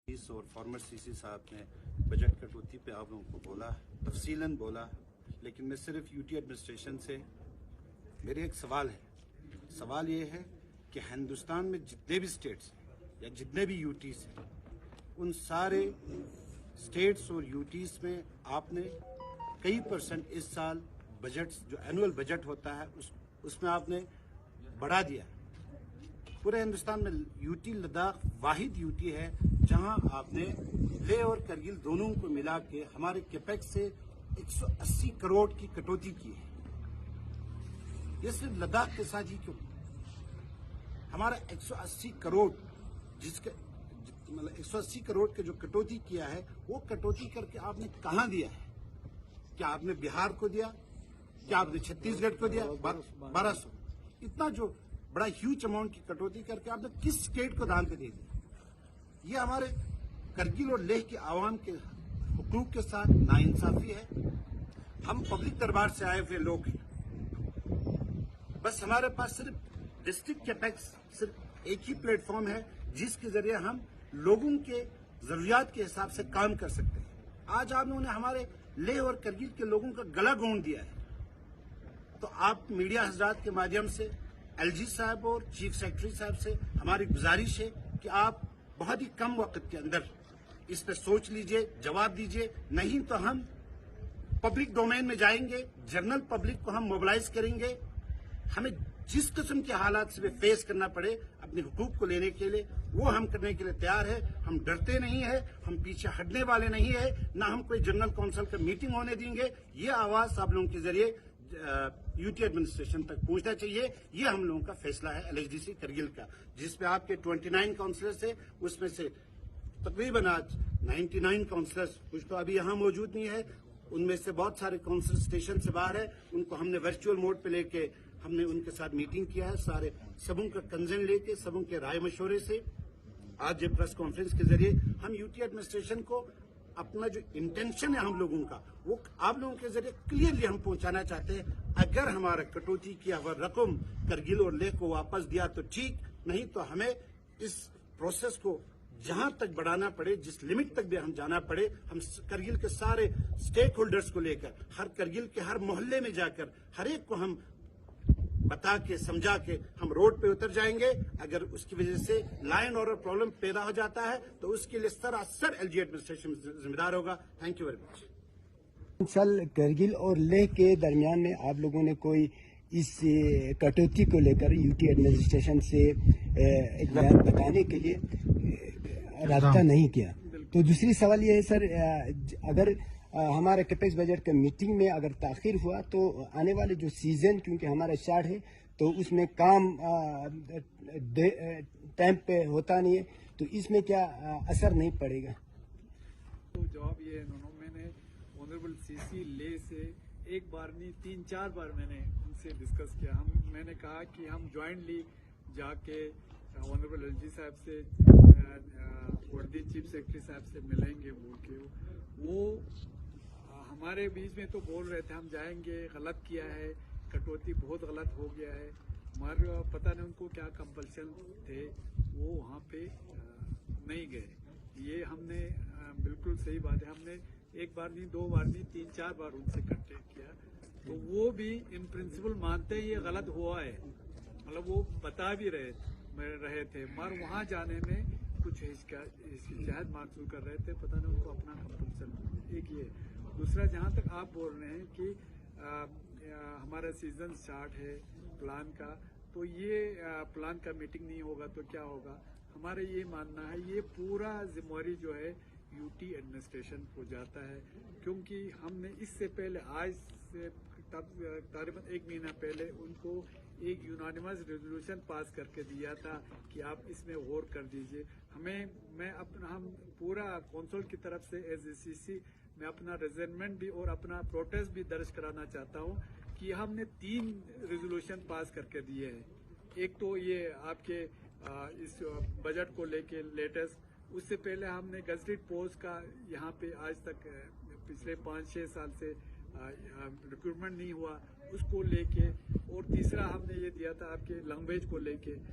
और farmer CC साहब ने बजट कटौती पे आप लोगों को बोला, तफसीलन बोला, लेकिन मैं सिर्फ यूटी एडमिनिस्ट्रेशन से मेरे एक सवाल है। सवाल ये है कि हिंदुस्तान में जितने भी स्टेट्स या जितने भी यूटीज हैं, उन सारे स्टेट्स और यूटीज में आपने कई परसेंट इस साल बजट जो एनुअल बजट होता है उसमें आपने बढ़ा दिया। पूरे हिंदुस्तान में यूटी लद्दाख वाहिद यूटी है जहां आपने लेह और करगिल दोनों को मिला के हमारे कैपेक्स से 180 करोड़ की कटौती की है। ये सिर्फ लद्दाख के साथ ही क्यों? हमारा 180 करोड़ जिसके मतलब 180 करोड़ के जो कटौती किया है वो कटौती करके आपने कहां दिया है? क्या आपने बिहार को दिया? क्या आपने छत्तीसगढ़ को दिया? 1200 इतना जो बड़ा ह्यूज अमाउंट की कटौती करके आपने किस स्टेट को दान पे दे दिया? ये हमारे करगिल और लेह के आवाम के हुकूक के साथ नाइंसाफी है। हम पब्लिक दरबार से आए हुए लोग हैं, बस हमारे पास सिर्फ डिस्ट्रिक्ट कैपेक्स सिर्फ एक ही प्लेटफॉर्म है जिसके जरिए हम लोगों के जरूरियात के हिसाब से काम कर सकते हैं। आज आप लोगों ने हमारे लेह और करगिल के लोगों का गला घोंट दिया है। तो आप मीडिया हजरात के माध्यम से एलजी साहब और चीफ सेक्रेटरी साहब से हमारी गुजारिश है कि आप बहुत ही कम वक्त के अंदर इस पर सोच लीजिए, जवाब दीजिए, नहीं तो हम पब्लिक डोमेन में जाएंगे, जनरल पब्लिक को हम मोबिलाइज करेंगे। हमें जिस किस्म के हालात से भी फेस करना पड़े अपने हुकूक को लेने के लिए, वो हम करने के लिए तैयार है। हम डरते नहीं है, हम पीछे हटने वाले नहीं है, ना हम कोई जनरल काउंसिल का मीटिंग होने देंगे। ये आवाज आप लोगों के जरिए यूटी एडमिनिस्ट्रेशन तक पहुंचना चाहिए। ये हम लोगों का फैसला है एलएचडीसी करगिल का, जिसमें आपके 29 काउंसलर्स है, उसमें से तकरीबन आज 99 काउंसलर्स कुछ तो अभी यहाँ मौजूद नहीं है, उनमें से बहुत सारे काउंसलर स्टेशन से बाहर है। उनको हमने वर्चुअल मोड पे लेके हमने उनके साथ मीटिंग किया है, सारे सबों का कंसर्न लेके, सबों के राय मशवरे से आज ये प्रेस कॉन्फ्रेंस के जरिए हम यूटी एडमिनिस्ट्रेशन को अपना जो इंटेंशन है हम लोगों का वो आप लोगों के जरिए क्लियरली हम पहुंचाना चाहते हैं। अगर हमारा कटौती किया हुआ रकम करगिल और लेह को वापस दिया तो ठीक, नहीं तो हमें इस प्रोसेस को जहां तक बढ़ाना पड़े, जिस लिमिट तक भी हम जाना पड़े, हम करगिल के सारे स्टेक होल्डर्स को लेकर हर करगिल के हर मोहल्ले में जाकर हर एक को हम बता के समझा के हम रोड पे उतर जाएंगे। अगर उसकी वजह से लॉ एंड ऑर्डर प्रॉब्लम पैदा हो जाता है तो उसके लिए सरासर एलजी एडमिनिस्ट्रेशन जिम्मेदार होगा। Thank you very much. सल करगिल और लेह के दरमियान में आप लोगों ने कोई इस कटौती को लेकर यूटी एडमिनिस्ट्रेशन से एक बयान बताने के लिए राब्ता नहीं किया। तो दूसरी सवाल ये है सर, अगर हमारे कैपेक्स बजट के मीटिंग में अगर ताखिर हुआ तो आने वाले जो सीजन, क्योंकि हमारा स्टार्ट है तो उसमें काम टाइम पे होता नहीं है, तो इसमें क्या असर नहीं पड़ेगा? तो जवाब ये है, मैंने ऑनरेबल सीसी ले से एक बार नहीं 3-4 बार मैंने उनसे डिस्कस किया। मैंने कहा कि हम ज्वाइंटली जाके ऑनरेबल एलजी साहब से वर्दी चीफ सेक्रेटरी साहब से मिलेंगे बोल के वो हमारे बीच में तो बोल रहे थे हम जाएंगे, गलत किया है, कटौती बहुत गलत हो गया है, मगर पता नहीं उनको क्या कंपल्शन थे, वो वहाँ पे नहीं गए। ये हमने बिल्कुल सही बात है, हमने एक बार नहीं, 2 बार नहीं, 3-4 बार उनसे कांटेक्ट किया, तो वो भी इन प्रिंसिपल मानते हैं ये गलत हुआ है, मतलब वो बता भी रहे थे, मगर वहाँ जाने में कुछ हिचकिचाहट महसूस कर रहे थे, पता नहीं उनको अपना कंपल्सन। एक ये, दूसरा जहाँ तक आप बोल रहे हैं कि हमारा सीजन स्टार्ट है प्लान का, तो ये प्लान का मीटिंग नहीं होगा तो क्या होगा? हमारा ये मानना है ये पूरा जिम्मेवारी जो है यूटी एडमिनिस्ट्रेशन को जाता है, क्योंकि हमने इससे पहले आज से तकरीबन 1 महीना पहले उनको एक यूनानिमस रेजोल्यूशन पास करके दिया था कि आप इसमें गौर कर दीजिए। हम पूरा कौंसिल की तरफ से एज ए सीसी मैं अपना रिजर्नमेंट भी और अपना प्रोटेस्ट भी दर्ज कराना चाहता हूं कि हमने 3 रेजोल्यूशन पास करके दिए हैं। एक तो ये आपके इस बजट को लेके लेटेस्ट, उससे पहले हमने गजटेड पोस्ट का यहाँ पे आज तक पिछले 5-6 साल से रिक्रूटमेंट नहीं हुआ, उसको लेके, और तीसरा हमने ये दिया था आपके लैंग्वेज को लेके।